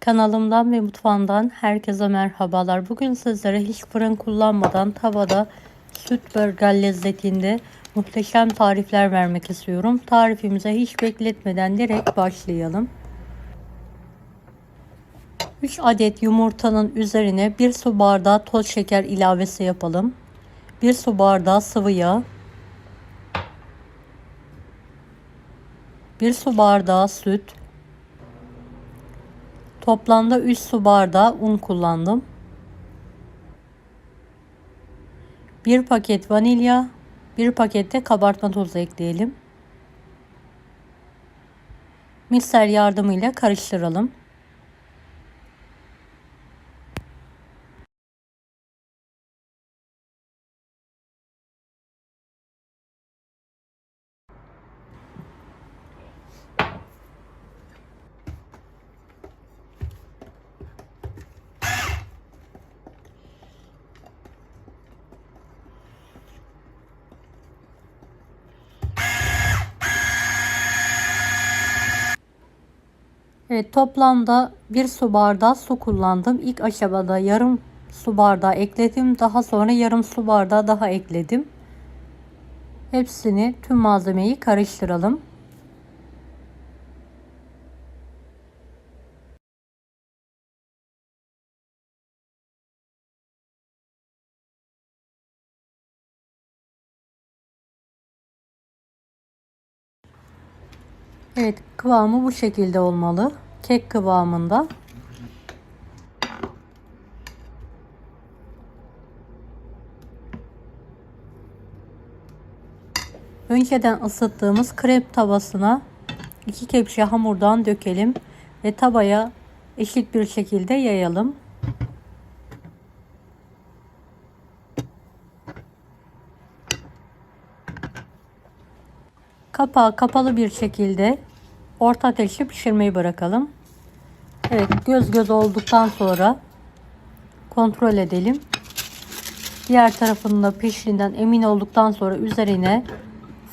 Kanalımdan ve mutfağımdan herkese merhabalar. Bugün sizlere hiç fırın kullanmadan tavada süt burger lezzetinde muhteşem tarifler vermek istiyorum. Tarifimize hiç bekletmeden direkt başlayalım. 3 adet yumurtanın üzerine 1 su bardağı toz şeker ilavesi yapalım. 1 su bardağı sıvı yağ, 1 su bardağı süt, toplamda 3 su bardağı un kullandım. 1 paket vanilya, 1 paket de kabartma tozu ekleyelim. Mikser yardımıyla karıştıralım. Evet, toplamda 1 su bardağı su kullandım. İlk aşamada yarım su bardağı ekledim. Daha sonra yarım su bardağı daha ekledim. Hepsini, tüm malzemeyi karıştıralım. Evet, kıvamı bu şekilde olmalı. Kek kıvamında. Önceden ısıttığımız krep tavasına 2 kepçe hamurdan dökelim ve tavaya eşit bir şekilde yayalım. Kapağı kapalı bir şekilde orta ateşte pişirmeyi bırakalım. Evet, göz göz olduktan sonra kontrol edelim. Diğer tarafının da piştiğinden emin olduktan sonra üzerine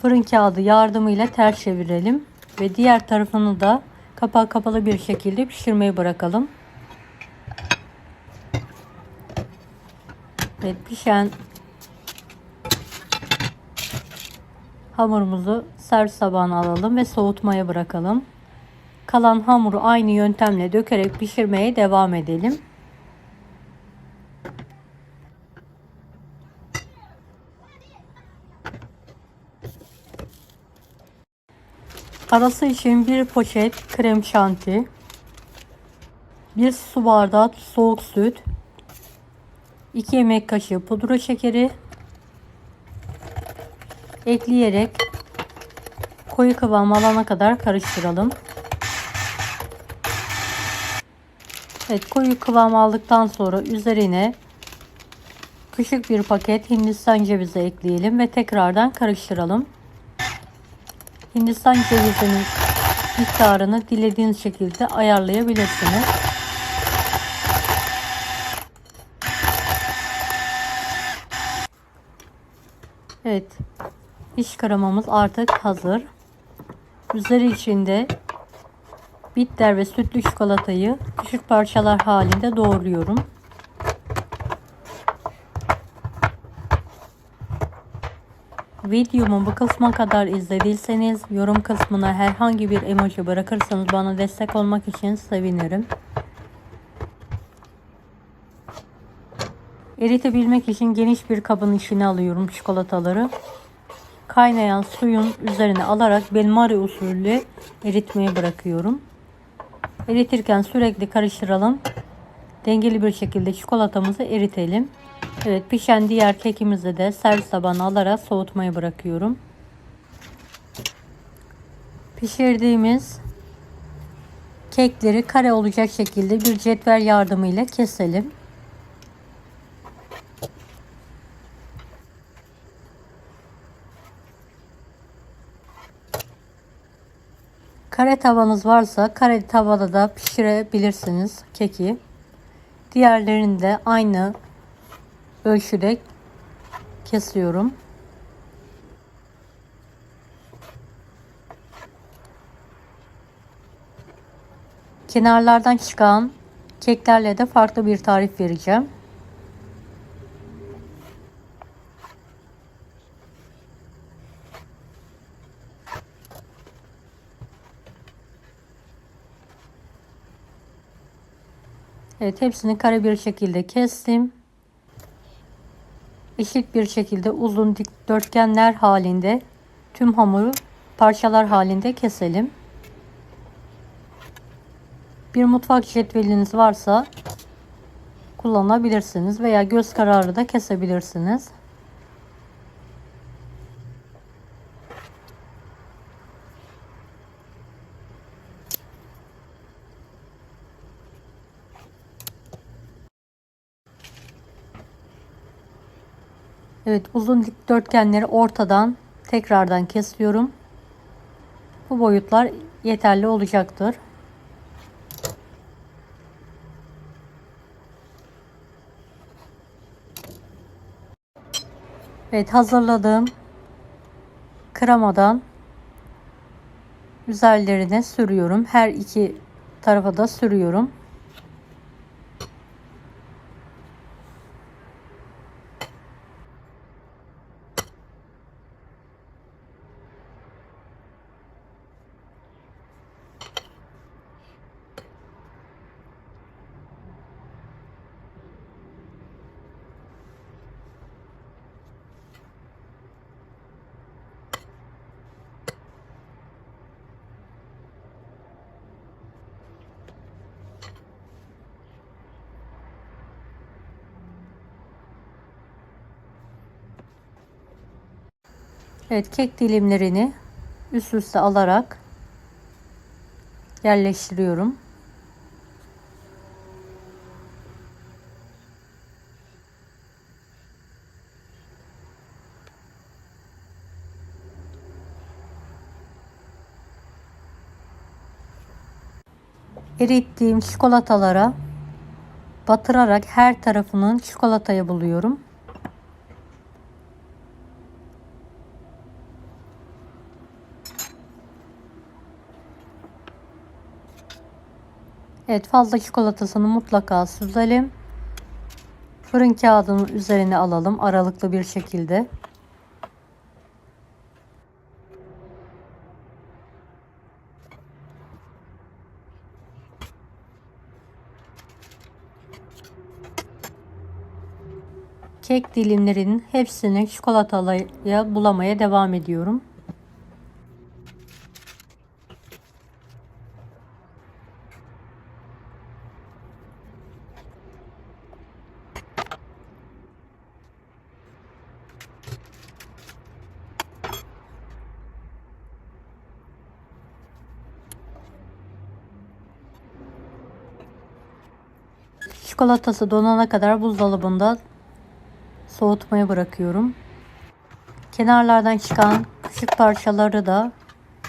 fırın kağıdı yardımıyla ters çevirelim ve diğer tarafını da kapağı kapalı bir şekilde pişirmeyi bırakalım. Evet, pişen hamurumuzu servis tabağına alalım ve soğutmaya bırakalım. Kalan hamuru aynı yöntemle dökerek pişirmeye devam edelim. Arası için bir poşet krem şanti, 1 su bardağı soğuk süt, 2 yemek kaşığı pudra şekeri ekleyerek koyu kıvam alana kadar karıştıralım. Evet, koyu kıvam aldıktan sonra üzerine küçük bir paket Hindistan cevizi ekleyelim ve tekrardan karıştıralım. Hindistan cevizinin miktarını dilediğiniz şekilde ayarlayabilirsiniz. Evet, iç kremamız artık hazır. Üzeri içinde bitter ve sütlü çikolatayı küçük parçalar halinde doğruyorum. Videomu bu kısma kadar izlediyseniz yorum kısmına herhangi bir emoji bırakırsanız bana destek olmak için sevinirim. Eritebilmek için geniş bir kabın içine alıyorum çikolataları. Kaynayan suyun üzerine alarak benmari usulü eritmeye bırakıyorum. Eritirken sürekli karıştıralım. Dengeli bir şekilde çikolatamızı eritelim. Evet, pişen diğer kekimizi de servis tabağına alarak soğutmayı bırakıyorum. Pişirdiğimiz kekleri kare olacak şekilde bir cetvel yardımıyla keselim. Kare tavanız varsa kare tavada da pişirebilirsiniz keki. Diğerlerini de aynı ölçüde kesiyorum. Kenarlardan çıkan Keklerle de farklı bir tarif vereceğim. Evet, hepsini kare bir şekilde kestim. Eşit bir şekilde uzun dikdörtgenler halinde tüm hamuru parçalar halinde keselim. Bir mutfak cetveliniz varsa kullanabilirsiniz veya göz kararı da kesebilirsiniz. Evet, uzun dikdörtgenleri ortadan tekrardan kesiyorum. Bu boyutlar yeterli olacaktır. Evet, hazırladığım kremadan üzerlerine sürüyorum. Her iki tarafa da sürüyorum. Evet, kek dilimlerini üst üste alarak yerleştiriyorum. Erittiğim çikolatalara batırarak her tarafının çikolataya buluyorum. Evet, fazla çikolatasını mutlaka süzelim. Fırın kağıdının üzerine alalım aralıklı bir şekilde. Kek dilimlerinin hepsini çikolataya bulamaya devam ediyorum. Çikolatası donana kadar buzdolabında soğutmaya bırakıyorum. Kenarlardan çıkan küçük parçaları da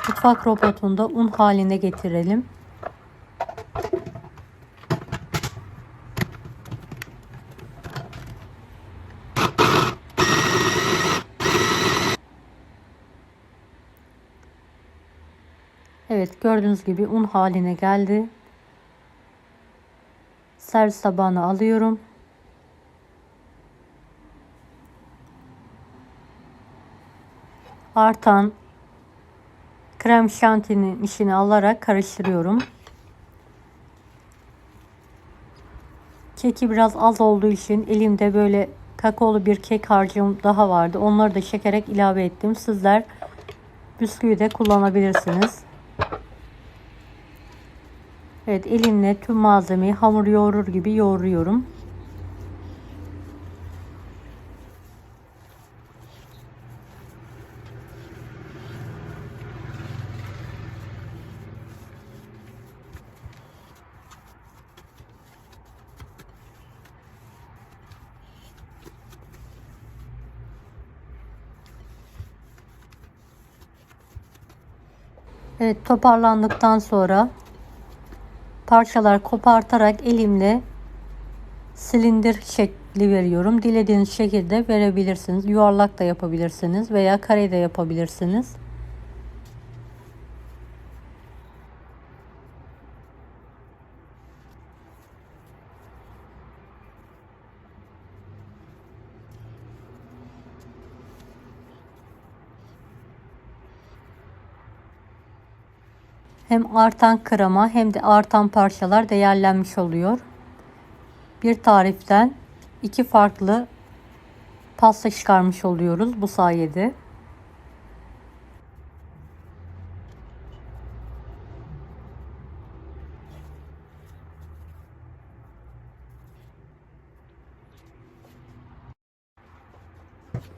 mutfak robotunda un haline getirelim. Evet, gördüğünüz gibi un haline geldi. Servis tabağına alıyorum. Artan krem şantinin içine alarak karıştırıyorum. Keki biraz az olduğu için elimde böyle kakaolu bir kek harcım daha vardı. Onları da çekerek ilave ettim. Sizler bisküvi de kullanabilirsiniz. Evet, elimle tüm malzemeyi hamur yoğurur gibi yoğuruyorum. Evet, toparlandıktan sonra parçalar kopartarak elimle silindir şekli veriyorum. Dilediğiniz şekilde verebilirsiniz. Yuvarlak da yapabilirsiniz veya kare de yapabilirsiniz. Hem artan krema hem de artan parçalar değerlenmiş oluyor. Bir tariften iki farklı pasta çıkarmış oluyoruz bu sayede.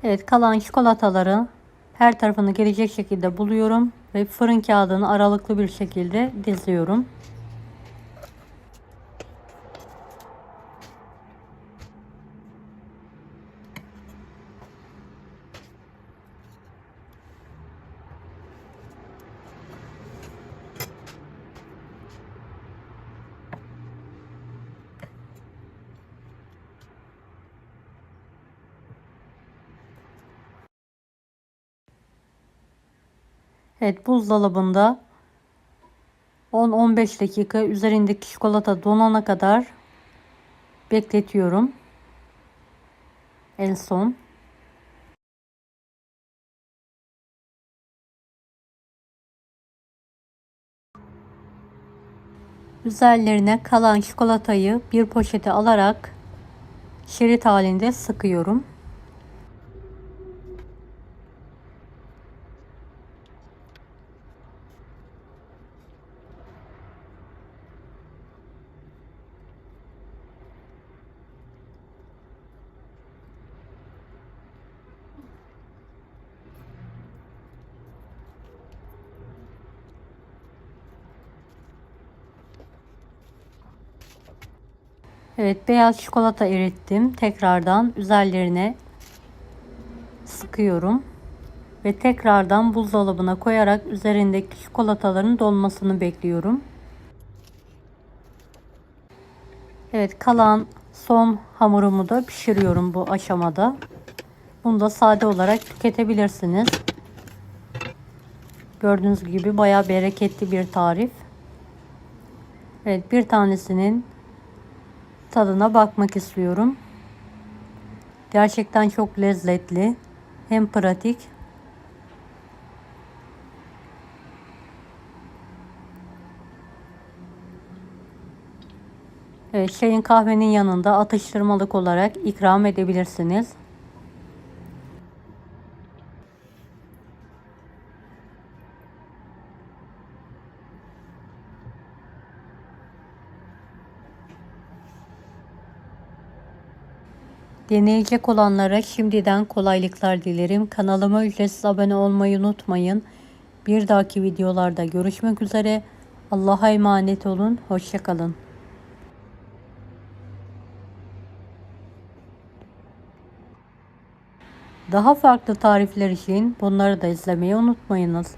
Evet, kalan çikolataları her tarafını gelecek şekilde buluyorum ve fırın kağıdını aralıklı bir şekilde diziyorum. Evet, buzdolabında 10-15 dakika üzerindeki çikolata donana kadar bekletiyorum. En son. Üzerlerine kalan çikolatayı bir poşete alarak şerit halinde sıkıyorum. Evet, beyaz çikolata erittim. Tekrardan üzerlerine sıkıyorum ve tekrardan buzdolabına koyarak üzerindeki çikolataların donmasını bekliyorum. Evet, kalan son hamurumu da pişiriyorum bu aşamada. Bunu da sade olarak tüketebilirsiniz. Gördüğünüz gibi bayağı bereketli bir tarif. Evet, bir tanesinin tadına bakmak istiyorum. Gerçekten çok lezzetli. Hem pratik. Evet, çayın kahvenin yanında atıştırmalık olarak ikram edebilirsiniz. Deneyecek olanlara şimdiden kolaylıklar dilerim. Kanalıma ücretsiz abone olmayı unutmayın. Bir dahaki videolarda görüşmek üzere. Allah'a emanet olun. Hoşça kalın. Daha farklı tarifler için bunları da izlemeyi unutmayınız.